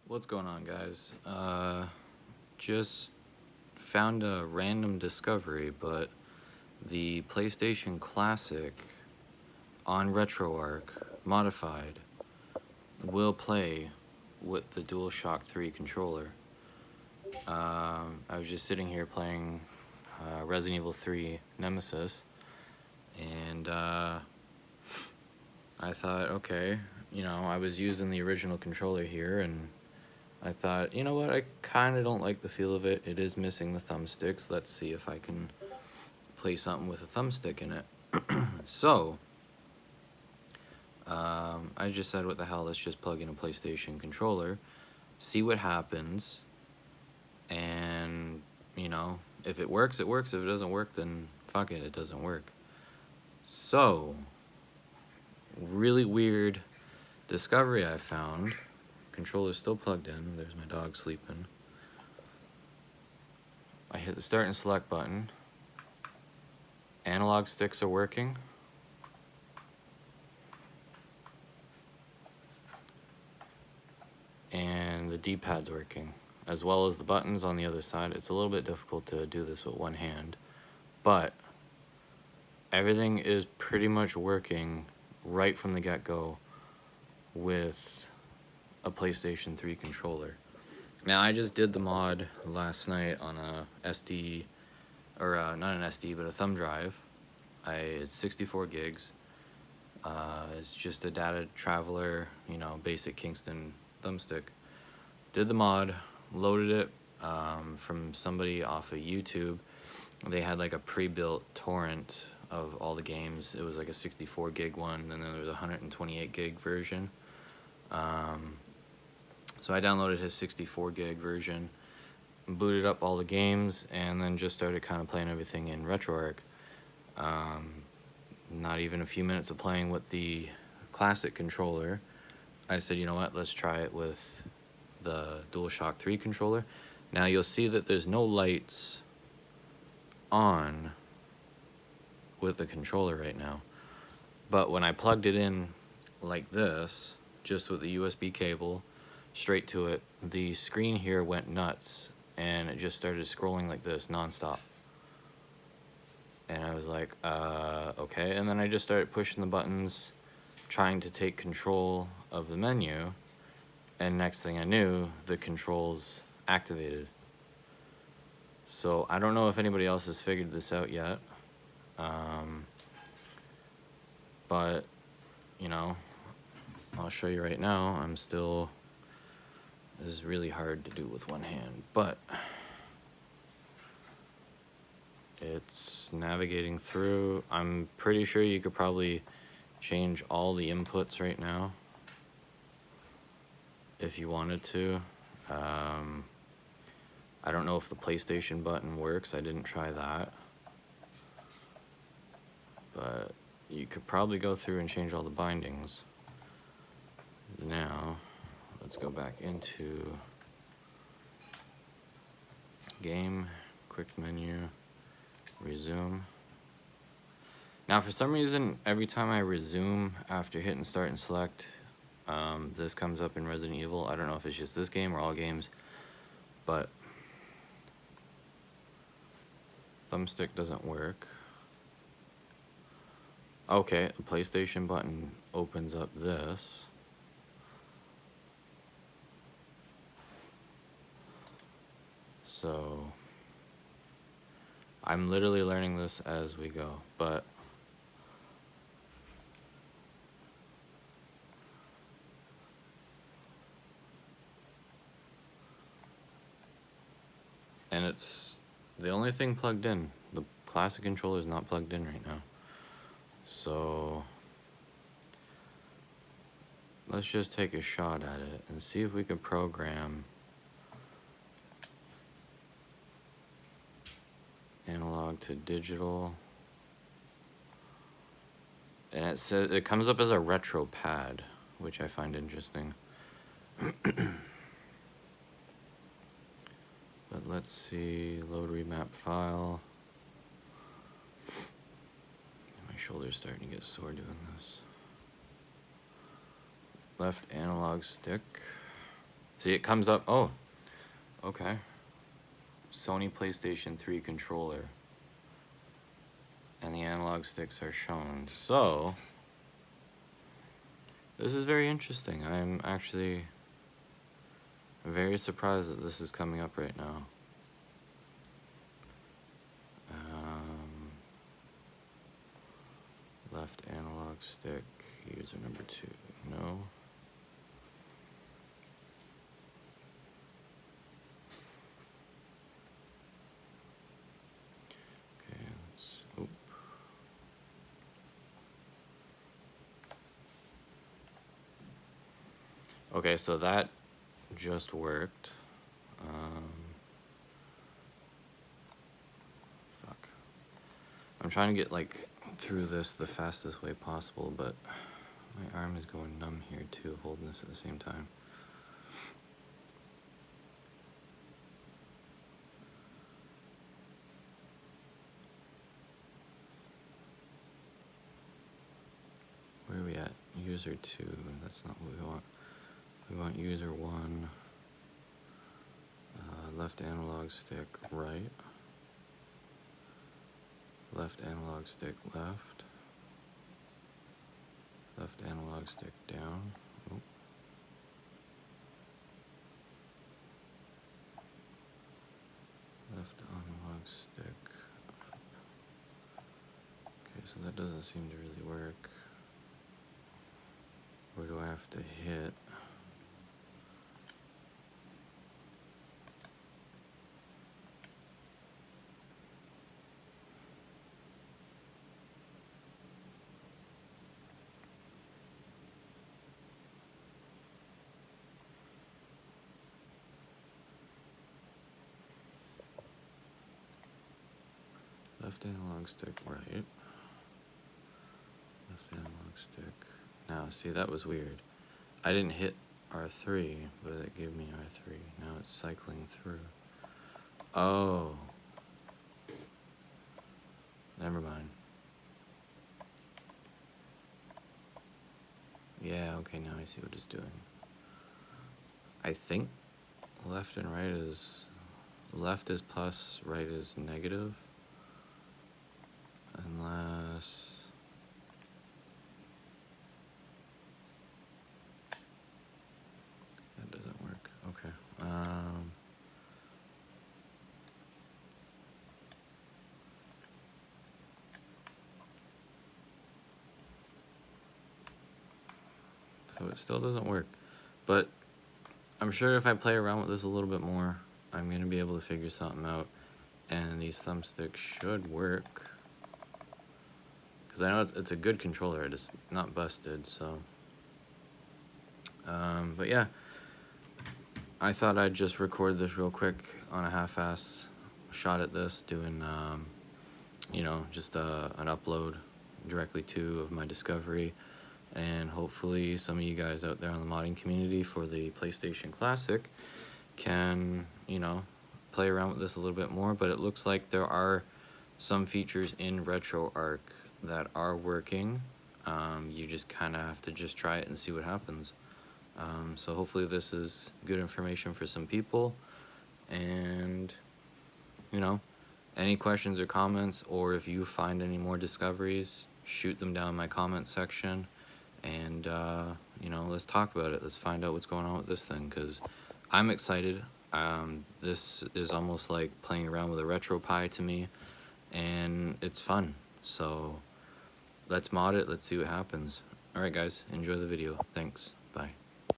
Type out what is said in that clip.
What's going on, guys? Just found a random discovery, but the PlayStation Classic on RetroArch modified will play with the DualShock 3 controller. I was just sitting here playing Resident Evil 3 Nemesis, and I thought, okay, I was using the original controller here, and I thought, you know what, I kind of don't like the feel of it. It is missing the thumbsticks. Let's see if I can play something with a thumbstick in it. So, I just said, what the hell, let's just plug in a PlayStation controller, see what happens, and, if it works, it works. If it doesn't work, then fuck it, it doesn't work. So, really weird discovery I found. Controller's still plugged in. There's my dog sleeping. I hit the start and select button. Analog sticks are working. And the D-pad's working, as well as the buttons on the other side. It's a little bit difficult to do this with one hand, but everything is pretty much working right from the get-go with a PlayStation 3 controller. Now, I just did the mod last night on a SD, or not an SD, but a thumb drive. It's 64 gigs. It's just a data traveler, basic Kingston thumbstick. Did the mod, loaded it from somebody off of YouTube. They had like a pre-built torrent of all the games. It was like a 64 gig one, and then there was a 128 gig version. So I downloaded his 64 gig version, booted up all the games, and then just started kind of playing everything in RetroArch. Not even a few minutes of playing with the classic controller, I said, you know what, let's try it with the DualShock 3 controller. Now you'll see that there's no lights on with the controller right now. But when I plugged it in like this, just with the USB cable, straight to it, the screen here went nuts, and it just started scrolling like this nonstop. And I was like, okay. And then I just started pushing the buttons, trying to take control of the menu, and next thing I knew, the controls activated. So I don't know if anybody else has figured this out yet, but, I'll show you right now. This is really hard to do with one hand, but it's navigating through. I'm pretty sure you could probably change all the inputs right now if you wanted to. I don't know if the PlayStation button works. I didn't try that. But you could probably go through and change all the bindings. Now, let's go back into game, quick menu, resume. Now, for some reason, every time I resume after hitting start and select, this comes up in Resident Evil. I don't know if it's just this game or all games, but thumbstick doesn't work. Okay, the PlayStation button opens up this. So I'm literally learning this as we go, but and it's the only thing plugged in. The classic controller is not plugged in right now. So let's just take a shot at it and see if we can program analog to digital. And it says it comes up as a retro pad, which I find interesting. But let's see, load remap file. My shoulder's starting to get sore doing this. Left analog stick. See, it comes up, oh, okay. Sony PlayStation 3 controller. And the analog sticks are shown. So, this is very interesting. I'm actually very surprised that this is coming up right now. Left analog stick, user number 2, no. Okay, let's, okay, so that just worked. Fuck. I'm trying to get like through this the fastest way possible, but my arm is going numb here too, holding this at the same time. Where are we at? User 2, that's not what we want. We want user 1, left analog stick right, left analog stick left, left analog stick down. Oh. Left analog stick up. Okay, so that doesn't seem to really work. Where do I have to hit? Left analog stick right. Left analog stick. Now, see, that was weird. I didn't hit R3, but it gave me R3. Now it's cycling through. Oh. Never mind. Yeah, okay, now I see what it's doing. I think left and right is... Left is plus, right is negative. Unless... That doesn't work. Okay. So it still doesn't work. But I'm sure if I play around with this a little bit more, I'm going to be able to figure something out. And these thumbsticks should work. Because I know it's a good controller, it's not busted, so... but yeah, I thought I'd just record this real quick on a half-ass shot at this, doing, you know, just an upload directly to of my discovery, and hopefully some of you guys out there on the modding community for the PlayStation Classic can, you know, play around with this a little bit more. But it looks like there are some features in RetroArch that are working. You just kind of have to just try it and see what happens. So hopefully this is good information for some people, and you know, any questions or comments, or if you find any more discoveries, shoot them down in my comment section, and you know, let's talk about it. Let's find out what's going on with this thing, because I'm excited. This is almost like playing around with a RetroPie to me, and it's fun. So let's mod it, let's see what happens. Alright guys, enjoy the video. Thanks. Bye.